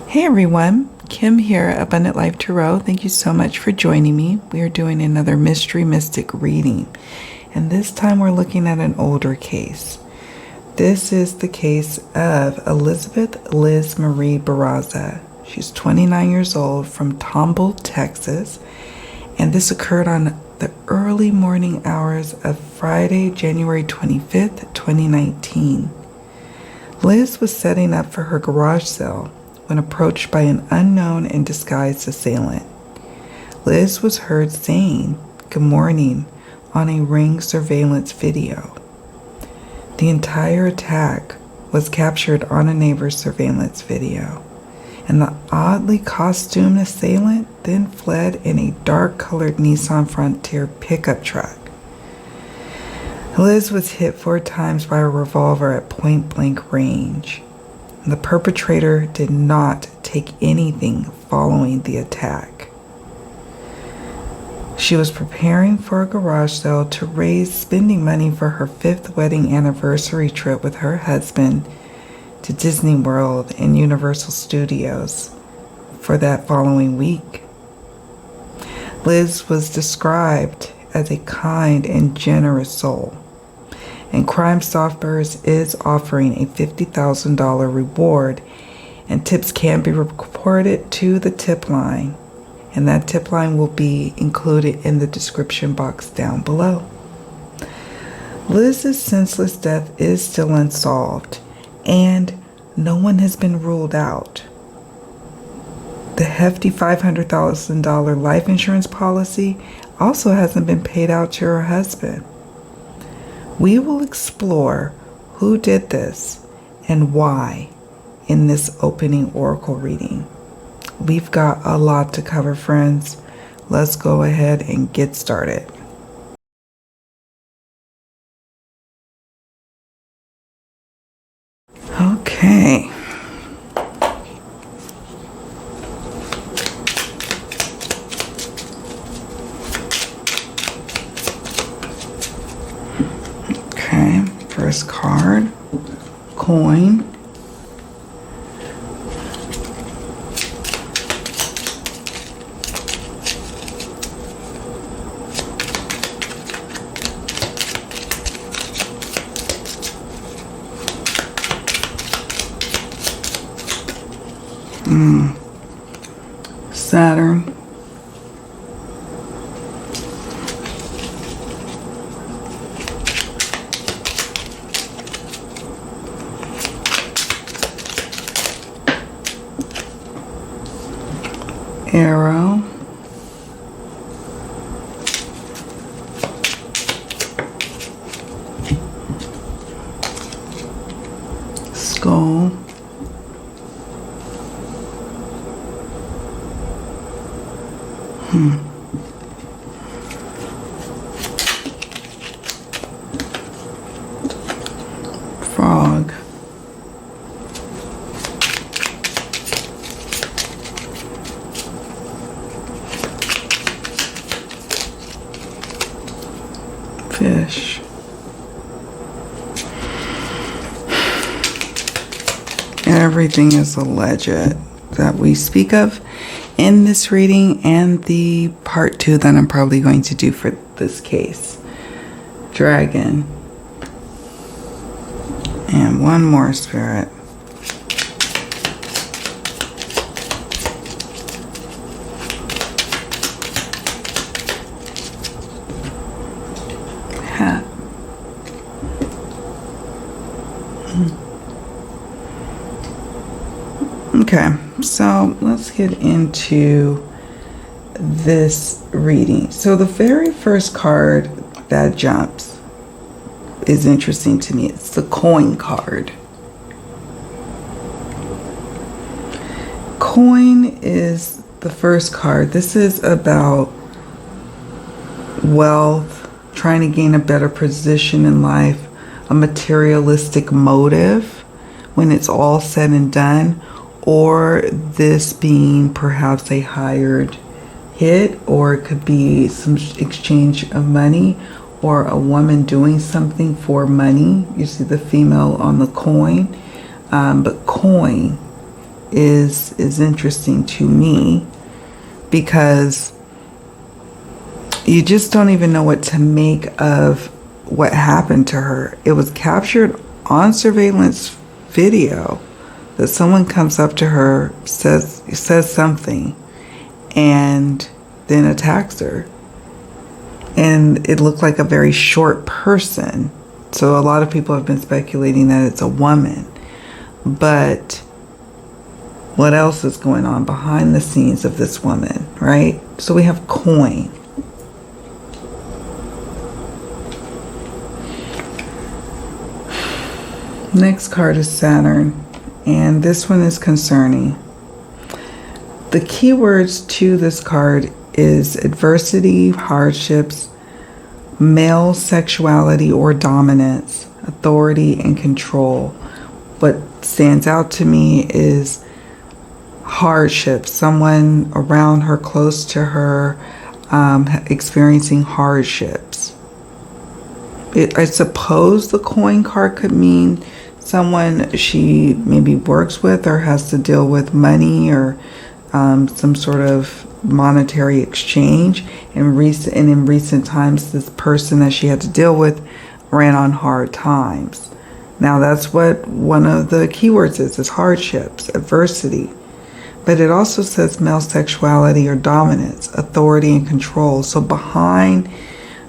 Hey everyone, Kim here, Abundant Life Tarot. Thank you so much for joining me. We are doing another Mystery Mystic reading, and this time we're looking at an older case. This is the case of Elizabeth Liz Marie Barraza. She's 29 years old from Tomball, Texas, and this occurred on the early morning hours of Friday, January 25th, 2019. Liz was setting up for her garage sale when approached by an unknown and disguised assailant. Liz was heard saying "Good morning" on a Ring surveillance video. The entire attack was captured on a neighbor's surveillance video, and the oddly costumed assailant then fled in a dark-colored Nissan Frontier pickup truck. Liz was hit 4 times by a revolver at point-blank range. The perpetrator did not take anything following the attack. She was preparing for a garage sale to raise spending money for her 5th wedding anniversary trip with her husband to Disney World and Universal Studios for that following week. Liz was described as a kind and generous soul, and Crimestoppers is offering a $50,000 reward, and tips can be reported to the tip line, and that tip line will be included in the description box down below. Liz's senseless death is still unsolved, and no one has been ruled out. The hefty $500,000 life insurance policy also hasn't been paid out to her husband. We will explore who did this and why in this opening oracle reading. We've got a lot to cover, friends. Let's go ahead and get started. Okay. Okay, first card, coin. Saturn. Arrow. Skull. Frog. Fish. Everything is alleged that we speak of in this reading and the part 2 that I'm probably going to do for this case. Dragon. And one more, Spirit. Hat. Okay, so let's get into this reading. So the very first card that jumps is interesting to me. It's the coin card. Coin is the first card. This is about wealth, trying to gain a better position in life, a materialistic motive when it's all said and done, or this being perhaps a hired hit, or it could be some exchange of money, or a woman doing something for money. You see the female on the coin, but coin is interesting to me, because you just don't even know what to make of what happened to her. It was captured on surveillance video that someone comes up to her, says something, and then attacks her. And it looked like a very short person. So a lot of people have been speculating that it's a woman. But what else is going on behind the scenes of this woman, right? So we have coin. Next card is Saturn, and this one is concerning. The keywords to this card is adversity, hardships, male sexuality or dominance, authority, and control. What stands out to me is hardships, someone around her, close to her, experiencing hardships. I suppose the coin card could mean someone she maybe works with or has to deal with money or some sort of monetary exchange. And in recent times, this person that she had to deal with ran on hard times. Now that's what one of the keywords is hardships, adversity. But it also says male sexuality or dominance, authority, and control. So behind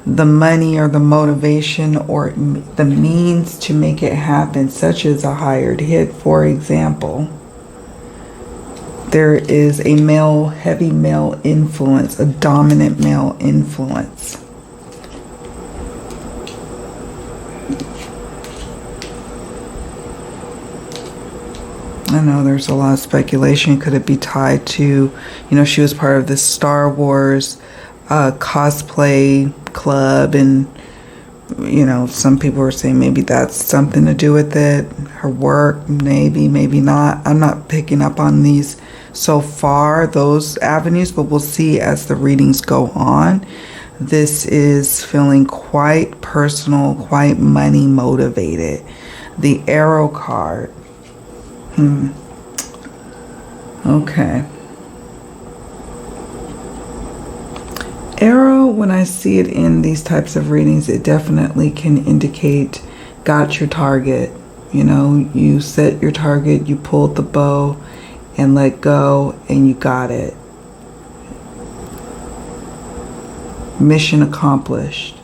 the money or the motivation or the means to make it happen, such as a hired hit, for example, there is a heavy male influence, a dominant male influence. I know there's a lot of speculation. Could it be tied to, she was part of this Star Wars cosplay club, and some people were saying maybe that's something to do with it. Her work, maybe not. I'm not picking up on these so far, those avenues, but we'll see as the readings go on. This is feeling quite personal, quite money motivated. The Arrow card. Okay. Arrow, when I see it in these types of readings, it definitely can indicate got your target. You set your target, you pulled the bow and let go, and you got it. Mission accomplished.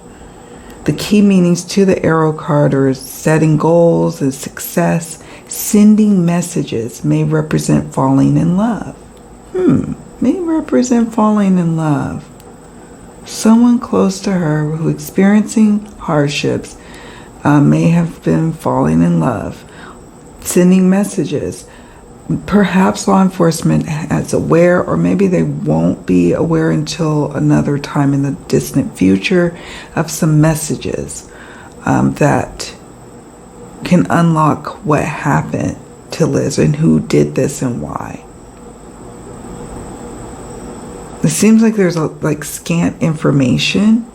The key meanings to the Arrow card are setting goals and success. Sending messages may represent falling in love. May represent falling in love. Someone close to her who experiencing hardships may have been falling in love. Sending messages. Perhaps law enforcement is aware, or maybe they won't be aware until another time in the distant future, of some messages that can unlock what happened to Liz and who did this and why. It seems like there's scant information,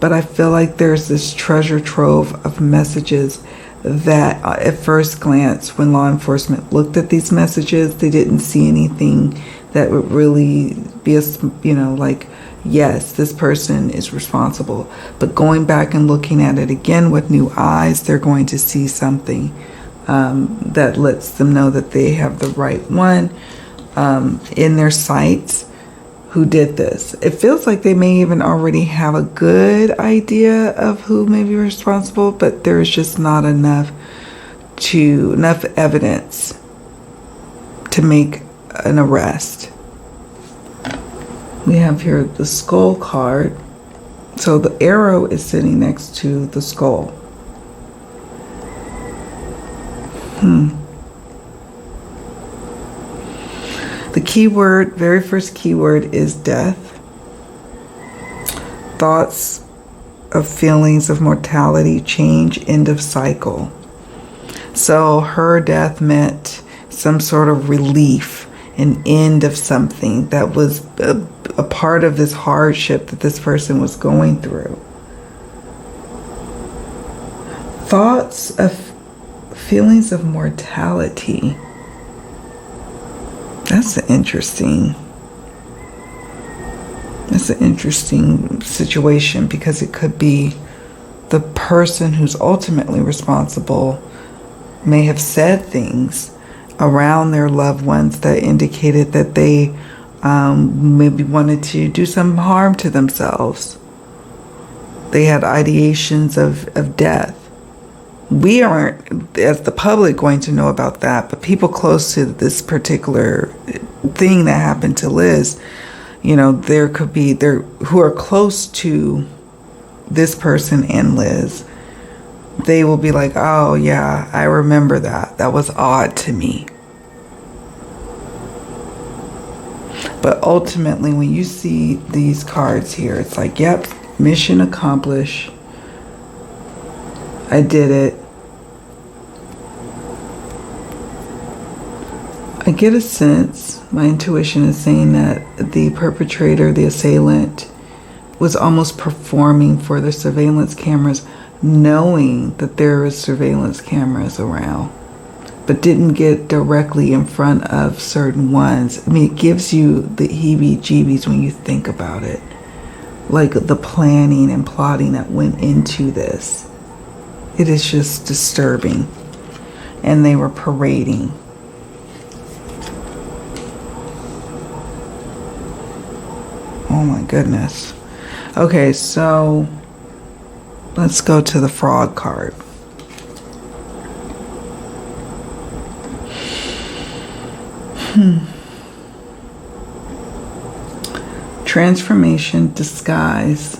but I feel like there's this treasure trove of messages that at first glance, when law enforcement looked at these messages, they didn't see anything that would really be yes, this person is responsible. But going back and looking at it again with new eyes, they're going to see something that lets them know that they have the right one in their sights who did this. It feels like they may even already have a good idea of who may be responsible, but there's just not enough evidence to make an arrest. We have here the skull card. So the arrow is sitting next to the skull. The keyword, very first keyword, is death. Thoughts of feelings of mortality, change, end of cycle. So her death meant some sort of relief, an end of something that was a part of this hardship that this person was going through. Thoughts of feelings of mortality. That's an interesting situation, because it could be the person who's ultimately responsible may have said things around their loved ones that indicated that they maybe wanted to do some harm to themselves. They had ideations of death. We aren't, as the public, going to know about that, but people close to this particular thing that happened to Liz, there could be who are close to this person and Liz. They will be like, oh yeah, I remember that. That was odd to me. But ultimately, when you see these cards here, it's like, yep, mission accomplished. I did it. I get a sense, my intuition is saying that the perpetrator, the assailant, was almost performing for the surveillance cameras, knowing that there was surveillance cameras around, but didn't get directly in front of certain ones. I mean, it gives you the heebie-jeebies when you think about it. Like the planning and plotting that went into this. It is just disturbing. And they were parading. Oh my goodness. Okay, so let's go to the frog card. Transformation, disguise,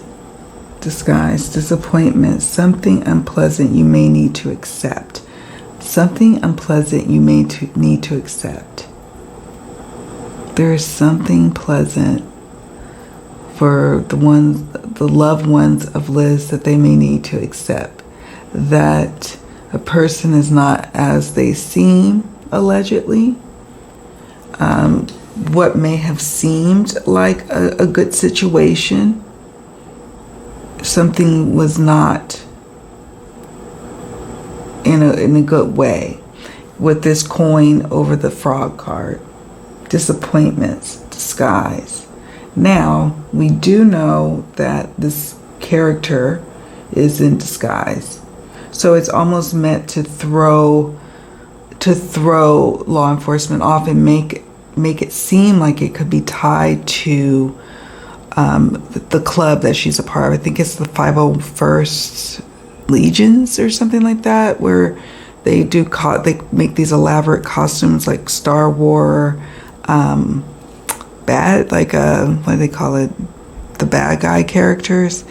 disappointment, something unpleasant you may need to accept. Something unpleasant you may need to accept. There is something pleasant for the loved ones of Liz that they may need to accept. That a person is not as they seem, allegedly. What may have seemed like a good situation, something was not in a good way. With this coin over the frog card, disappointments, disguise. Now, we do know that this character is in disguise. So it's almost meant to throw law enforcement off and make it seem like it could be tied to the club that she's a part of. I think it's the 501st Legions or something like that, where they make these elaborate costumes like Star Wars, what do they call it? The bad guy characters.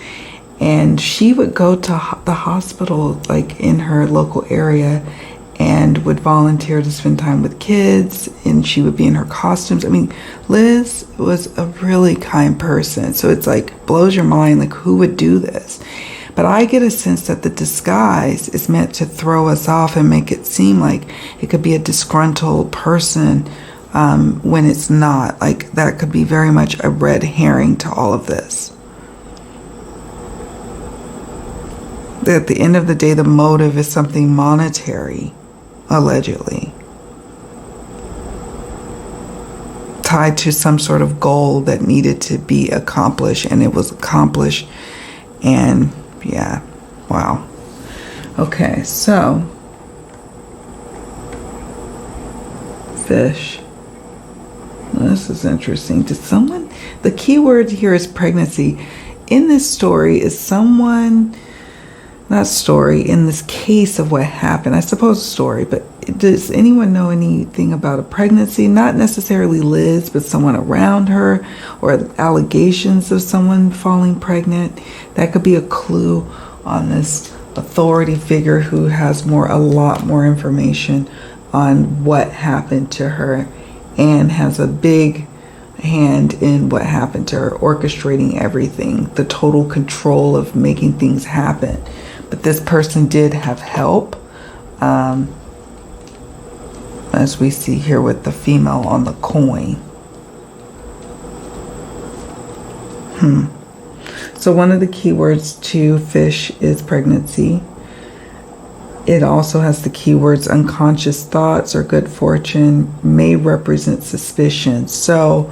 And she would go to the hospital, like in her local area, and would volunteer to spend time with kids, and she would be in her costumes. I mean, Liz was a really kind person. So it's like, blows your mind, like, who would do this? But I get a sense that the disguise is meant to throw us off and make it seem like it could be a disgruntled person, when it's not. Like, that could be very much a red herring to all of this. At the end of the day, the motive is something monetary, allegedly, tied to some sort of goal that needed to be accomplished, and it was accomplished. And yeah, wow. Okay, so fish. This is interesting. The key word here is pregnancy. In this story is someone, not story, in this case of what happened, I suppose story, but does anyone know anything about a pregnancy? Not necessarily Liz, but someone around her, or allegations of someone falling pregnant. That could be a clue on this authority figure who has a lot more information on what happened to her, and has a big hand in what happened to her, orchestrating everything, the total control of making things happen. But this person did have help, as we see here with the female on the coin. So one of the keywords to fish is pregnancy. It also has the keywords unconscious thoughts or good fortune, may represent suspicion. So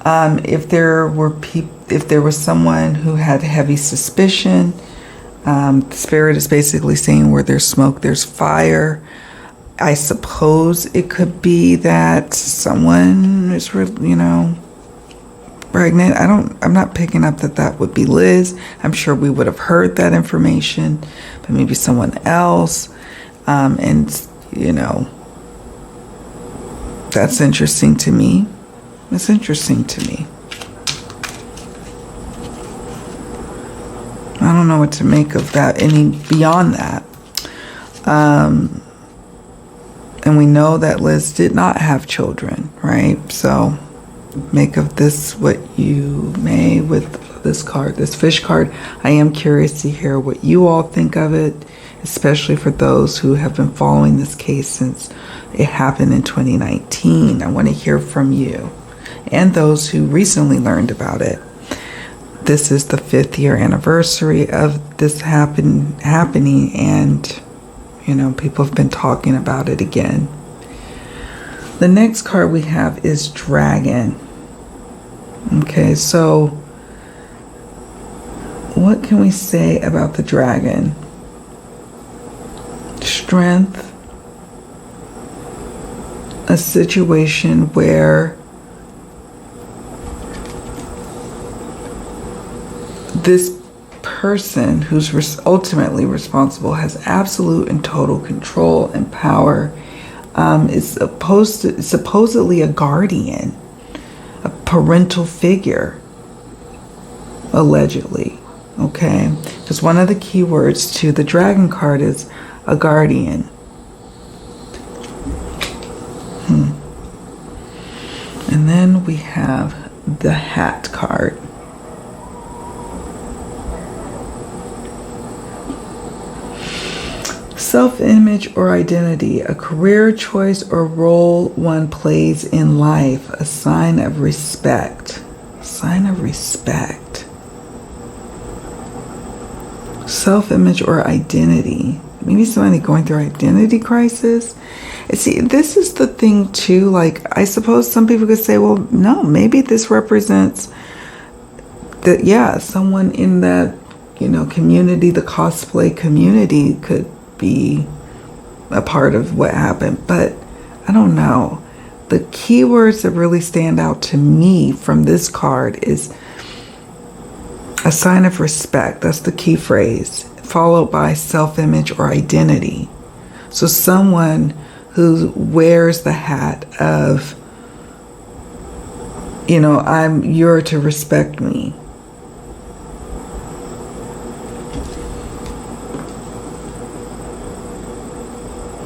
if there was someone who had heavy suspicion, the spirit is basically saying where there's smoke, there's fire. I suppose it could be that someone is, pregnant. I'm not picking up that would be Liz. I'm sure we would have heard that information, but maybe someone else. And that's interesting to me. It's interesting to me. I don't know what to make of that any beyond that. And we know that Liz did not have children, right? So make of this what you may with this card, this fish card. I am curious to hear what you all think of it, especially for those who have been following this case since it happened in 2019. I want to hear from you and those who recently learned about it. This is the 5th year anniversary of this happening, and people have been talking about it again. The next card we have is Dragon. Okay, so what can we say about the Dragon? Strength. A situation where this person who's ultimately responsible has absolute and total control and power, is supposedly a guardian, a parental figure, allegedly. Okay, because one of the keywords to the Dragon card is a guardian. And then we have the Hat card. Self-image or identity, a career choice or role one plays in life, a sign of respect. Sign of respect. Self-image or identity. Maybe somebody going through identity crisis. See, this is the thing too, like, I suppose some people could say, well, no, maybe this represents that, yeah, someone in that, community, the cosplay community could be a part of what happened, but I don't know. The keywords that really stand out to me from this card is a sign of respect. That's the key phrase, followed by self-image or identity. So someone who wears the hat of, you're to respect me.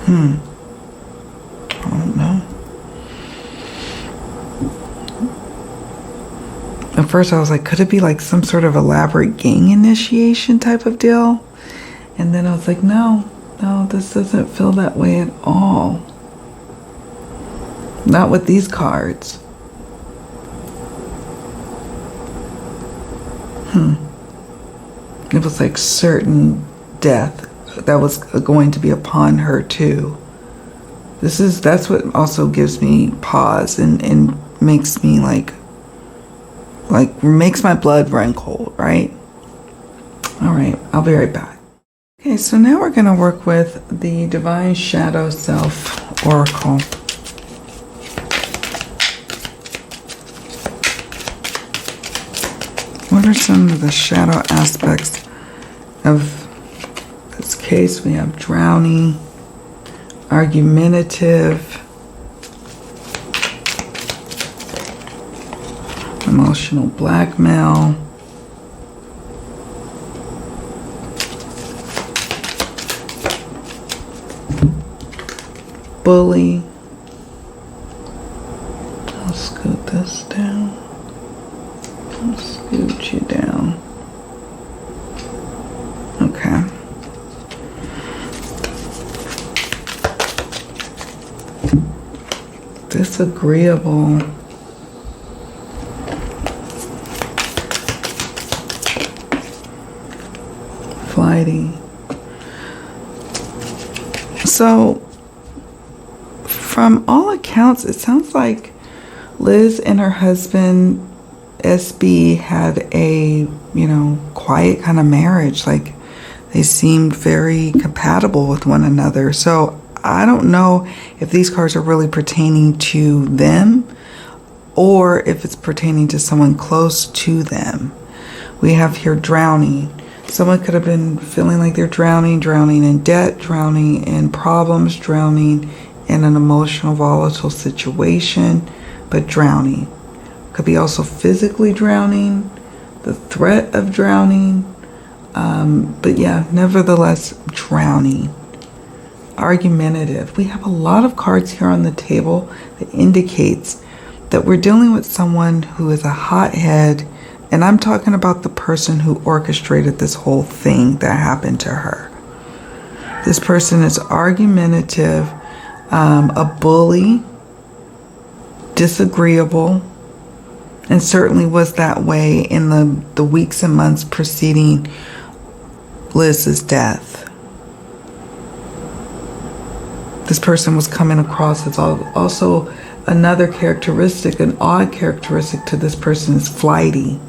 I don't know. At first I was like, could it be like some sort of elaborate gang initiation type of deal? And then I was like, no, this doesn't feel that way at all. Not with these cards. It was like certain death that was going to be upon her too. That's what also gives me pause and makes me like makes my blood run cold, right? All right, I'll be right back. Okay, so now we're going to work with the Divine Shadow Self Oracle. What are some of the shadow aspects of this case? We have drowning, argumentative, emotional blackmail, bully. I'll scoot this down. I'll scoot you down. Okay. Disagreeable. Flighty. So, from all accounts, it sounds like Liz and her husband, SB, had a, quiet kind of marriage. Like, they seemed very compatible with one another. So, I don't know if these cards are really pertaining to them or if it's pertaining to someone close to them. We have here drowning. Someone could have been feeling like they're drowning in debt, drowning in problems, drowning in an emotional, volatile situation, but drowning. Could be also physically drowning, the threat of drowning, but yeah, nevertheless, drowning. Argumentative. We have a lot of cards here on the table that indicates that we're dealing with someone who is a hothead, and I'm talking about the person who orchestrated this whole thing that happened to her. This person is argumentative, a bully, disagreeable, and certainly was that way in the weeks and months preceding Liz's death. This person was coming across as also another characteristic, an odd characteristic to this person is flighty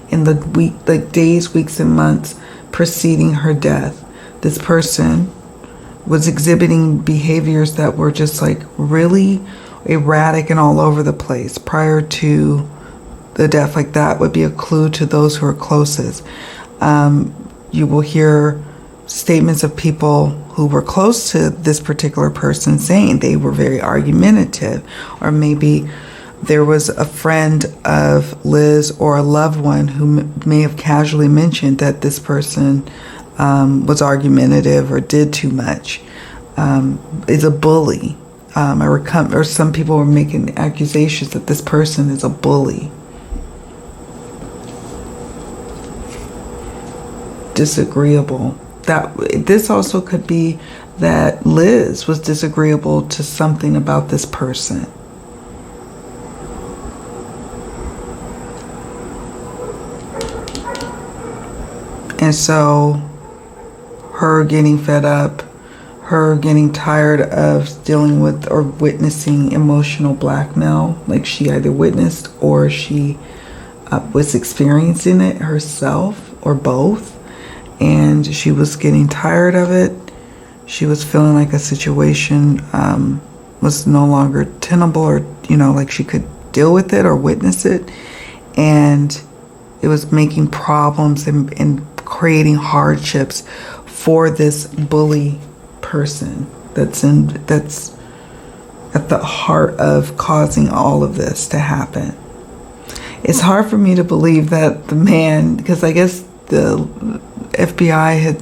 in the days, weeks, and months preceding her death. This person was exhibiting behaviors that were just like really erratic and all over the place prior to the death. Like that would be a clue to those who are closest. You will hear statements of people who were close to this particular person saying they were very argumentative, or maybe there was a friend of Liz or a loved one who may have casually mentioned that this person was argumentative or did too much, is a bully, or some people were making accusations that this person is a bully. Disagreeable. This also could be that Liz was disagreeable to something about this person. And so her getting fed up, her getting tired of dealing with or witnessing emotional blackmail, like she either witnessed or she was experiencing it herself or both. And she was getting tired of it. She was feeling like a situation was no longer tenable, or, like she could deal with it or witness it. And it was making problems and creating hardships for this bully person that's at the heart of causing all of this to happen. It's hard for me to believe that the man, because I guess the FBI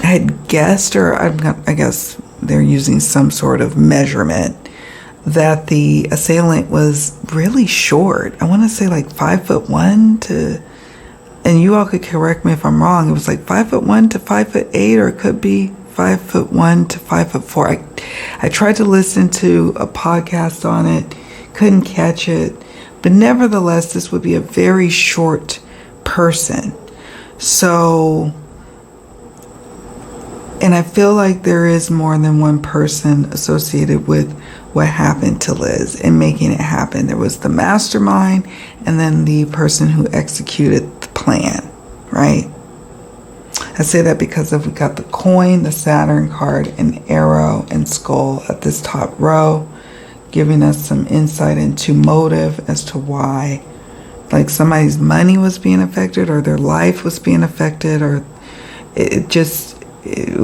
had guessed, or I guess they're using some sort of measurement, that the assailant was really short. I want to say like 5'1" and you all could correct me if I'm wrong. It was like 5'1" to 5'8", or it could be 5'1" to 5'4". I tried to listen to a podcast on it, couldn't catch it, but nevertheless, this would be a very short person. So, and I feel like there is more than one person associated with what happened to Liz and making it happen. There was the mastermind and then the person who executed the plan, right? I say that because if we got the coin, the Saturn card, an arrow, and skull at this top row, giving us some insight into motive as to why, like somebody's money was being affected, or their life was being affected, or it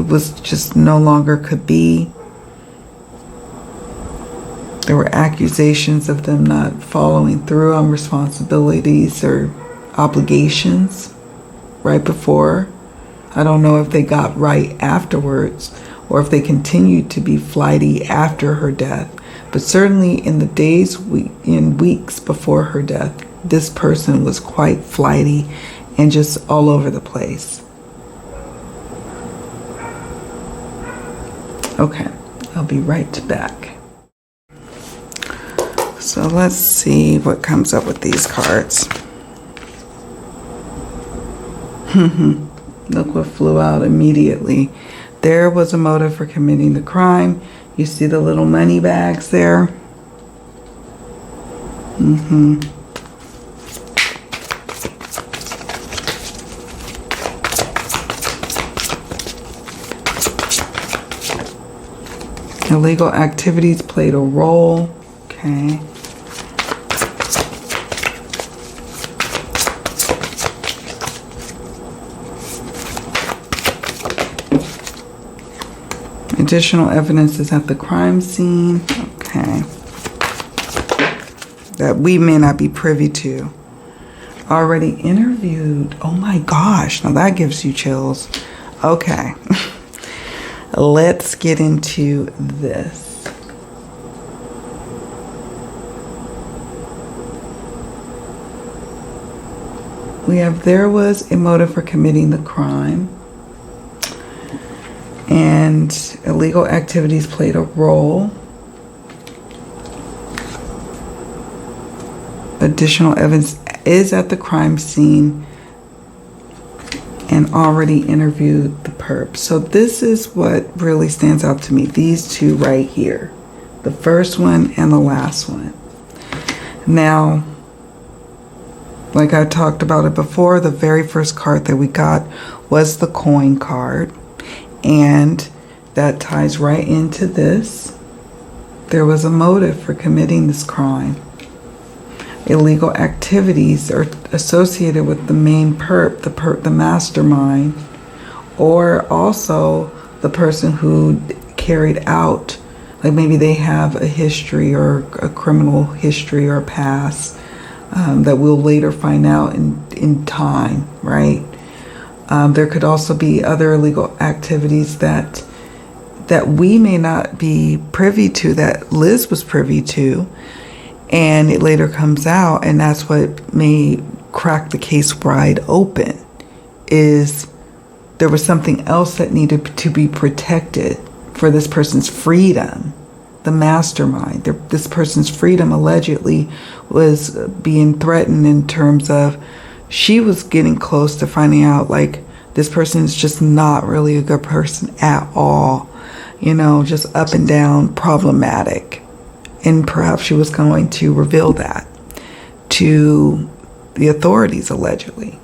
was just no longer could be. There were accusations of them not following through on responsibilities or obligations right before. I don't know if they got right afterwards or if they continued to be flighty after her death. But certainly in the days, in weeks before her death, this person was quite flighty and just all over the place. Okay, I'll be right back. So let's see what comes up with these cards. Look what flew out immediately. There was a motive for committing the crime. You see the little money bags there? Illegal activities played a role. Okay. Additional evidence is at the crime scene. Okay. That we may not be privy to. Already interviewed. Oh my gosh. Now that gives you chills. Okay. Let's get into this. We have there was a motive for committing the crime. And illegal activities played a role. Additional evidence is at the crime scene and already interviewed the perp. So this is what really stands out to me. These two right here. The first one and the last one. Now, like I talked about it before, the very first card that we got was the coin card. And that ties right into this. There was a motive for committing this crime. Illegal activities are associated with the main perp, the mastermind, or also the person who carried out, like maybe they have a history or a criminal history or past that we'll later find out in time, right? There could also be other illegal activities that we may not be privy to, that Liz was privy to, and it later comes out, and that's what may crack the case wide open, is there was something else that needed to be protected for this person's freedom. The mastermind, this person's freedom allegedly was being threatened in terms of she was getting close to finding out, like, this person is just not really a good person at all. You know, just up and down, problematic. And perhaps she was going to reveal that to the authorities, allegedly.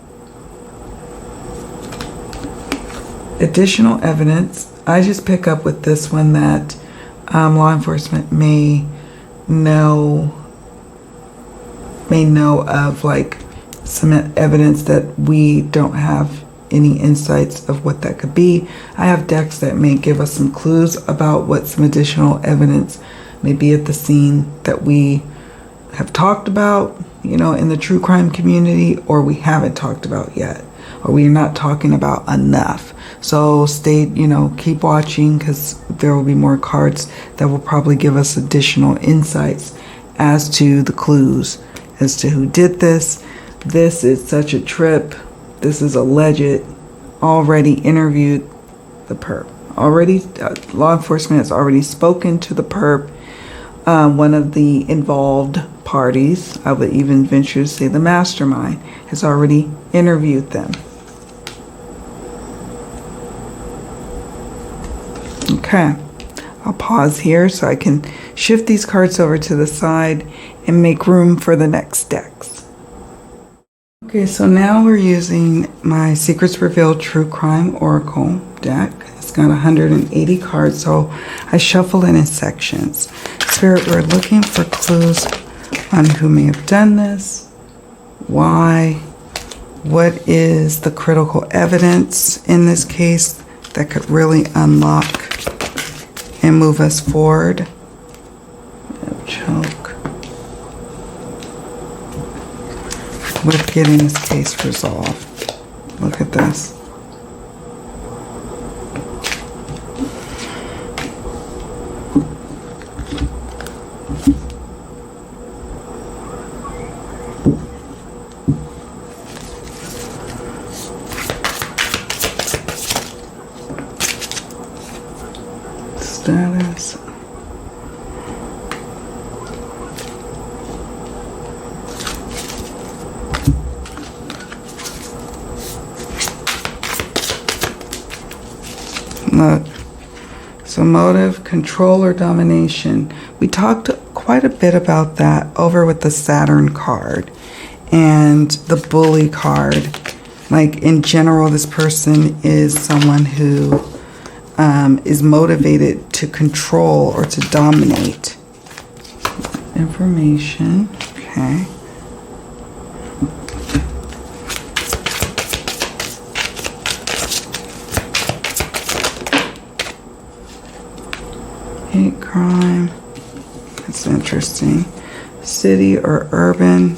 Additional evidence. I just pick up with this one that law enforcement may know of, like, some evidence that we don't have any insights of what that could be. I have decks that may give us some clues about what some additional evidence may be at the scene that we have talked about, you know, in the true crime community, or we haven't talked about yet, or we're not talking about enough. So stay, you know, keep watching, because there will be more cards that will probably give us additional insights as to the clues as to who did this. This is such a trip. This is alleged. Already interviewed the perp. Already, law enforcement has already spoken to the perp. One of the involved parties, I would even venture to say the mastermind, has already interviewed them. Okay, I'll pause here so I can shift these cards over to the side and make room for the next decks. Okay, so now we're using my Secrets Revealed True Crime Oracle deck. It's got 180 cards, so I shuffle it in sections. Spirit, we're looking for clues on who may have done this, why, what is the critical evidence in this case that could really unlock and move us forward. Choke. With getting this case resolved. Look at this. Status. So motive, control, or domination. We talked quite a bit about that over with the Saturn card and the bully card. Like in general, this person is someone who is motivated to control or to dominate. Information. Okay. Hate crime. That's interesting. City or urban.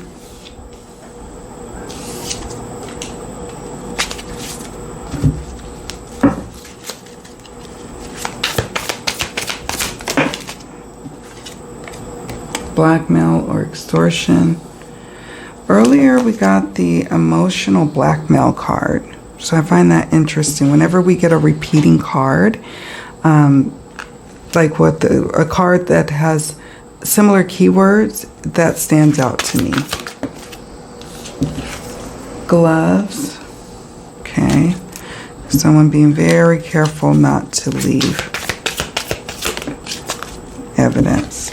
Blackmail or extortion. Earlier we got the emotional blackmail card. So I find that interesting. Whenever we get a repeating card, like a card that has similar keywords, that stands out to me. Gloves. Okay. Someone being very careful not to leave evidence.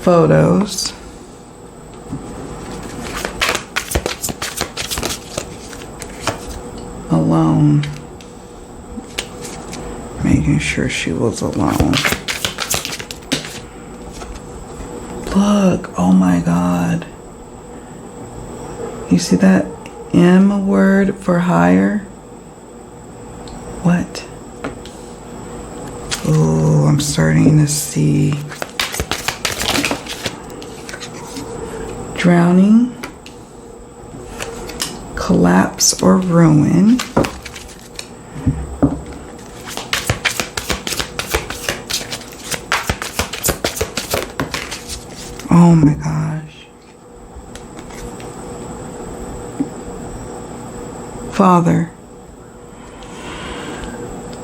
Photos. Alone. Making sure she was alone. Look, oh my God. You see that M word for hire? What? Oh, I'm starting to see. Drowning, collapse or ruin, oh my gosh, father.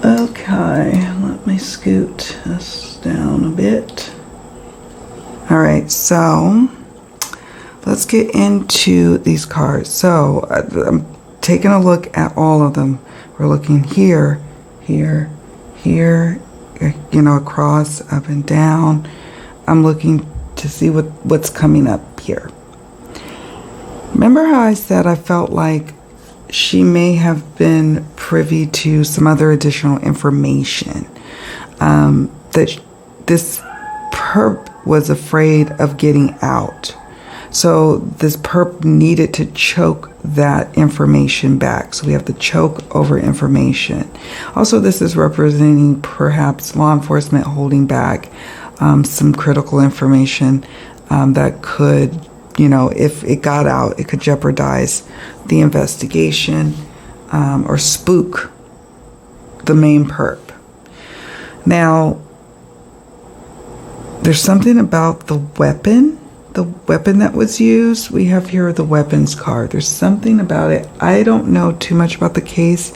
Okay, let me scoot this down a bit. All right, so let's get into these cards. So I'm taking a look at all of them. We're looking here, here, here, you know, across, up and down. I'm looking to see what's coming up here. Remember how I said I felt like she may have been privy to some other additional information, that this perp was afraid of getting out. So this perp needed to choke that information back. So we have the choke over information. Also, this is representing perhaps law enforcement holding back some critical information that could, you know, if it got out, it could jeopardize the investigation or spook the main perp. Now, there's something about the weapon that was used. We have here the weapons card. There's something about it. I don't know too much about the case.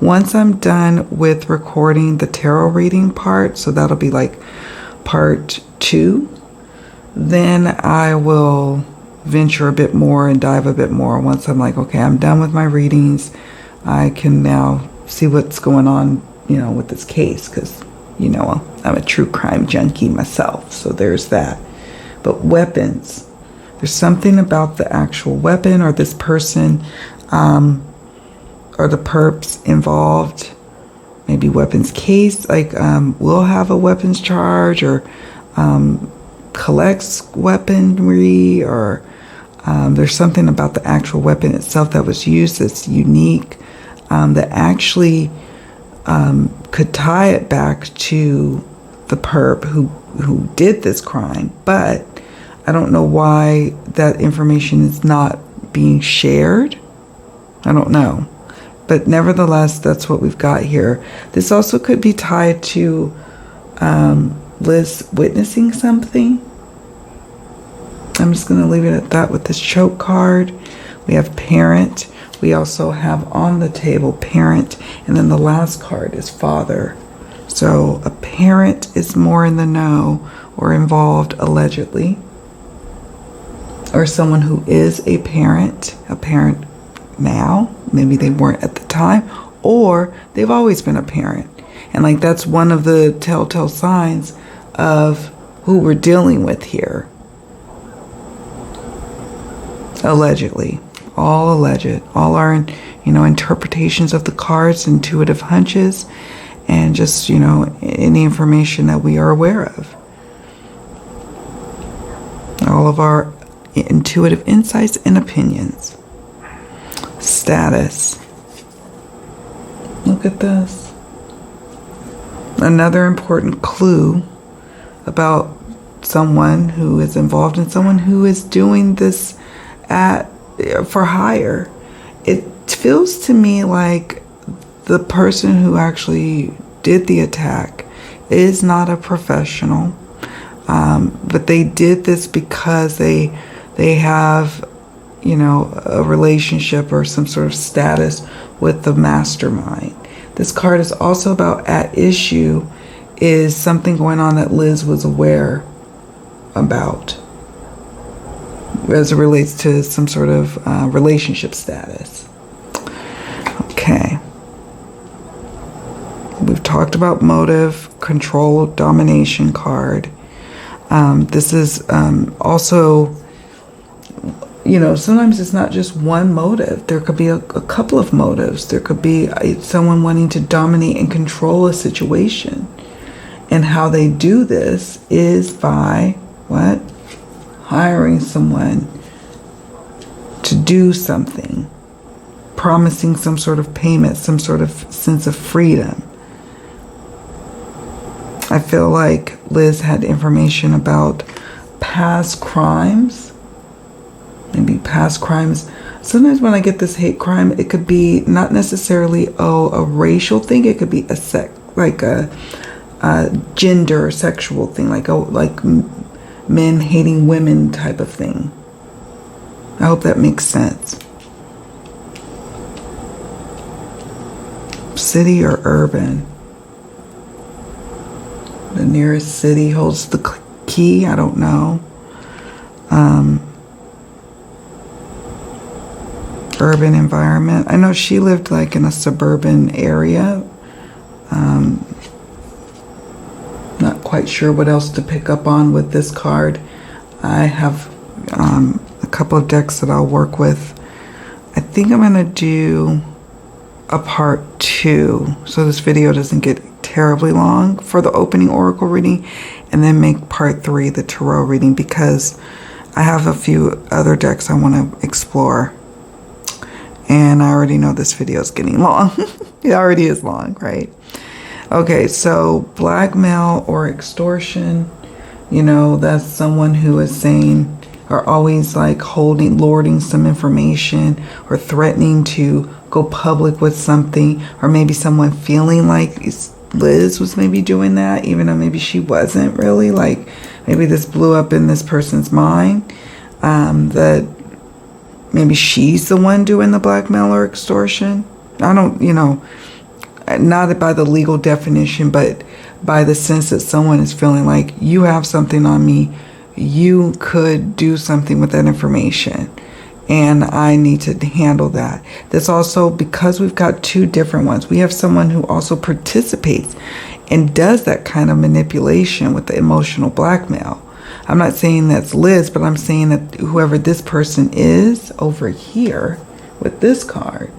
Once I'm done with recording the tarot reading part, so that'll be like part 2, then I will venture a bit more and dive a bit more. Once I'm like, okay, I'm done with my readings, I can now see what's going on, you know, with this case, because, you know, I'm a true crime junkie myself, so there's that. But weapons, there's something about the actual weapon or this person or the perps involved. Maybe weapons case, like will have a weapons charge or collects weaponry, or there's something about the actual weapon itself that was used that's unique, that actually could tie it back to the perp who did this crime. But I don't know why that information is not being shared. I don't know. But nevertheless, that's what we've got here. This also could be tied to Liz witnessing something. I'm just going to leave it at that with this choke card. We have parent. We also have on the table parent. And then the last card is father. So a parent is more in the know or involved allegedly. Or someone who is a parent now. Maybe they weren't at the time. Or they've always been a parent. And like that's one of the telltale signs of who we're dealing with here. Allegedly. All alleged. All our, interpretations of the cards, intuitive hunches, and just, any information that we are aware of. All of our intuitive insights and opinions. Status. Look at this. Another important clue about someone who is involved in someone who is doing this for hire. It feels to me like the person who actually did the attack is not a professional, but they did this because they have, a relationship or some sort of status with the mastermind. This card is also about at issue is something going on that Liz was aware about as it relates to some sort of relationship status. Okay. We've talked about motive, control, domination card. This is also, sometimes it's not just one motive. There could be a couple of motives. There could be someone wanting to dominate and control a situation. And how they do this is by what? Hiring someone to do something, promising some sort of payment, some sort of sense of freedom. I feel like Liz had information about past crimes, maybe past crimes. Sometimes when I get this hate crime, it could be not necessarily a racial thing. It could be a gender or sexual thing, like men hating women type of thing. I hope that makes sense. City or urban? The nearest city holds the key. I don't know. Urban environment. I know she lived like in a suburban area. Not quite sure what else to pick up on with this card. I have a couple of decks that I'll work with. I think I'm going to do a part 2 so this video doesn't get terribly long for the opening oracle reading, and then make part 3 the tarot reading, because I have a few other decks I want to explore. And I already know this video is getting long. It already is long, right? Okay, so blackmail or extortion, that's someone who is saying or always like lording some information or threatening to go public with something, or maybe someone feeling like Liz was maybe doing that, even though maybe she wasn't really. Like maybe this blew up in this person's mind, that maybe she's the one doing the blackmail or extortion. I don't, not by the legal definition, but by the sense that someone is feeling like you have something on me, you could do something with that information, and I need to handle that. That's also because we've got 2 different ones. We have someone who also participates and does that kind of manipulation with the emotional blackmail. I'm not saying that's Liz, but I'm saying that whoever this person is over here with this card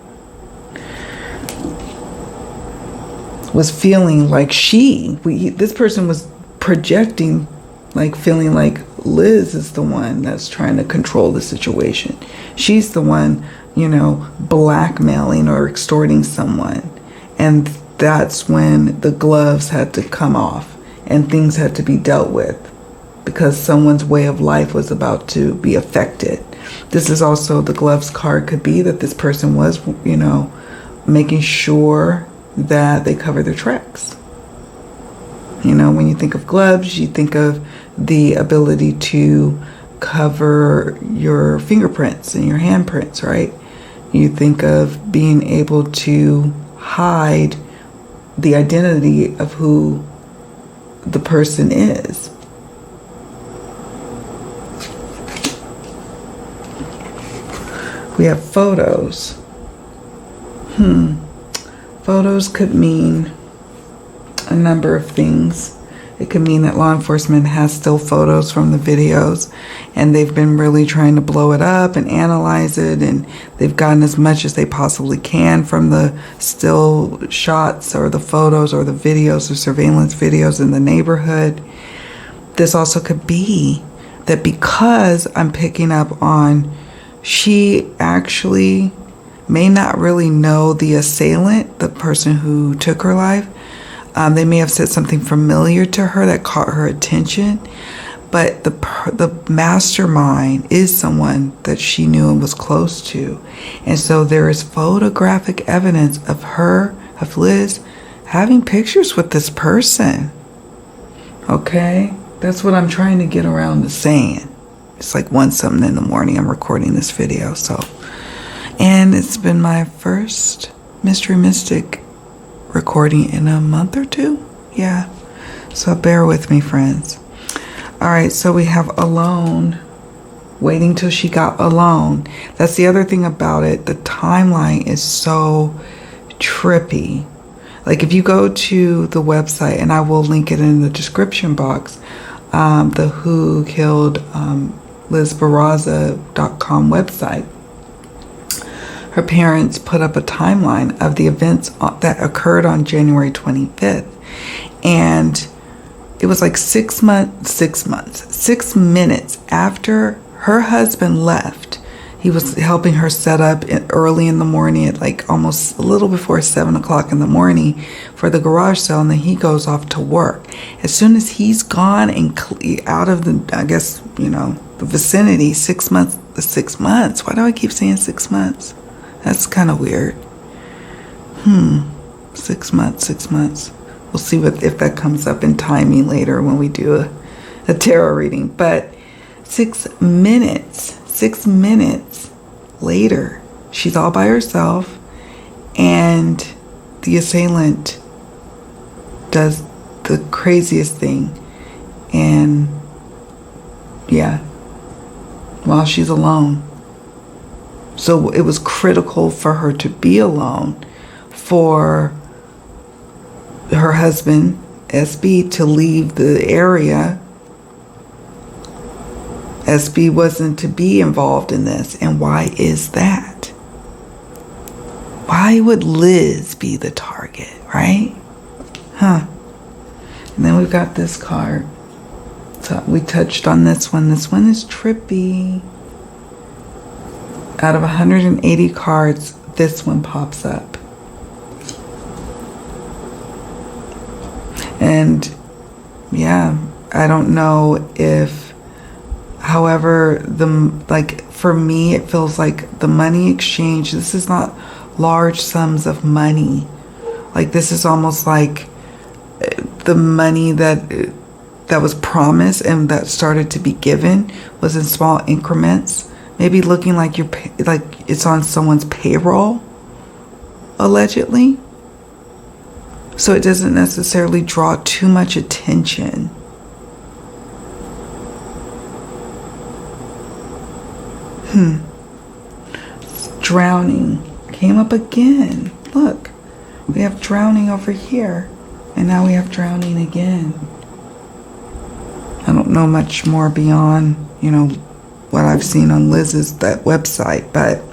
was feeling like this person was projecting, like feeling like Liz is the one that's trying to control the situation. She's the one, blackmailing or extorting someone. And that's when the gloves had to come off and things had to be dealt with, because someone's way of life was about to be affected. This is also, the gloves card could be that this person was, making sure that they cover their tracks. When you think of gloves, you think of the ability to cover your fingerprints and your handprints, right? You think of being able to hide the identity of who the person is. We have photos. Photos could mean a number of things. It could mean that law enforcement has still photos from the videos, and they've been really trying to blow it up and analyze it, and they've gotten as much as they possibly can from the still shots or the photos or the videos or surveillance videos in the neighborhood. This also could be that because I'm picking up on, she actually may not really know the assailant, the person who took her life. They may have said something familiar to her that caught her attention, but the mastermind is someone that she knew and was close to. And so there is photographic evidence of her, of Liz, having pictures with this person. Okay? That's what I'm trying to get around to saying. It's like 1-something in the morning. I'm recording this video, so. And it's been my first Mystery Mystic recording in a month or two. Yeah. So bear with me, friends. All right, so we have alone, waiting till she got alone. That's the other thing about it. The timeline is so trippy. Like if you go to the website, and I will link it in the description box, the Who Killed Liz Barraza.com website. Her parents put up a timeline of the events that occurred on January 25th. And it was like 6 minutes after her husband left. He was helping her set up early in the morning at like almost a little before 7 o'clock in the morning for the garage sale. And then he goes off to work. As soon as he's gone and out of the, I guess, you know, the vicinity, 6 months, 6 months. Why do I keep saying 6 months? That's kind of weird. 6 months. We'll see if that comes up in timing later when we do a tarot reading. But 6 minutes later, she's all by herself, and the assailant does the craziest thing. And yeah, while she's alone. So it was critical for her to be alone, for her husband, SB, to leave the area. SB wasn't to be involved in this. And why is that? Why would Liz be the target, right? And then we've got this card. So we touched on this one. This one is trippy. Out of 180 cards, this one pops up. And yeah, I don't know if, however, for me, it feels like the money exchange, this is not large sums of money. Like this is almost like the money that was promised and that started to be given was in small increments. Maybe looking like it's on someone's payroll, allegedly. So it doesn't necessarily draw too much attention. Drowning came up again. Look, we have drowning over here, and now we have drowning again. I don't know much more beyond, you know, what I've seen on Liz's that website, but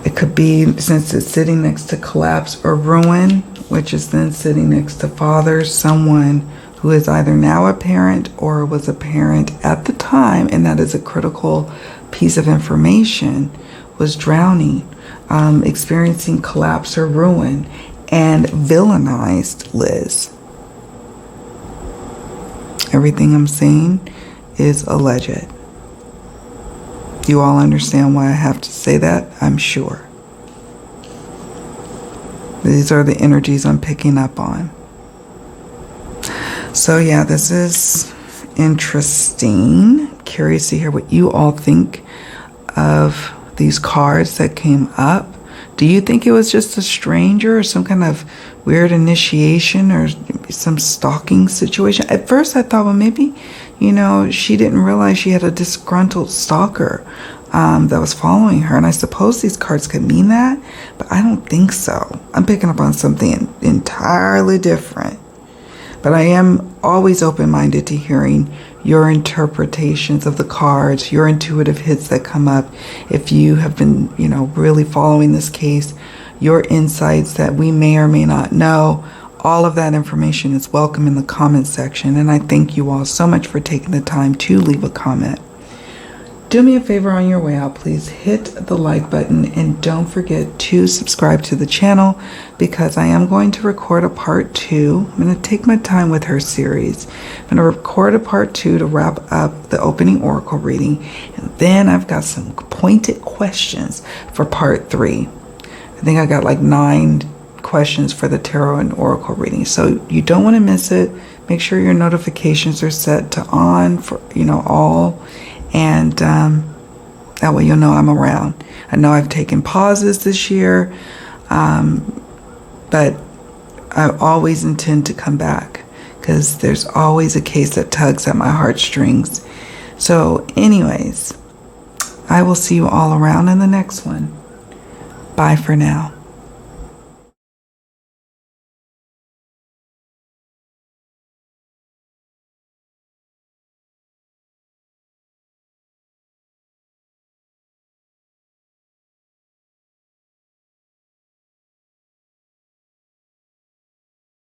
it could be, since it's sitting next to collapse or ruin, which is then sitting next to father, someone who is either now a parent or was a parent at the time, and that is a critical piece of information, was drowning, experiencing collapse or ruin, and villainized Liz. Everything I'm saying is alleged. You all understand why I have to say that, I'm sure. These are the energies I'm picking up on. So yeah, this is interesting. Curious to hear what you all think of these cards that came up. Do you think it was just a stranger or some kind of weird initiation or some stalking situation? At first I thought, well, maybe, you know, she didn't realize she had a disgruntled stalker. that was following her. And I suppose these cards could mean that, but I don't think so. I'm picking up on something entirely different. But I am always open-minded to hearing your interpretations of the cards, your intuitive hits that come up. If you have been, really following this case, your insights that we may or may not know, all of that information is welcome in the comment section. And I thank you all so much for taking the time to leave a comment. Do me a favor on your way out, please hit the like button and don't forget to subscribe to the channel, because I am going to record a part 2. I'm going to take my time with her series. I'm going to record a part 2 to wrap up the opening oracle reading, and then I've got some pointed questions for part 3. I think I got like 9 questions for the tarot and oracle reading, so you don't want to miss it. Make sure your notifications are set to on for all. And that way you'll know I'm around. I know I've taken pauses this year, but I always intend to come back, because there's always a case that tugs at my heartstrings. So anyways, I will see you all around in the next one. Bye for now.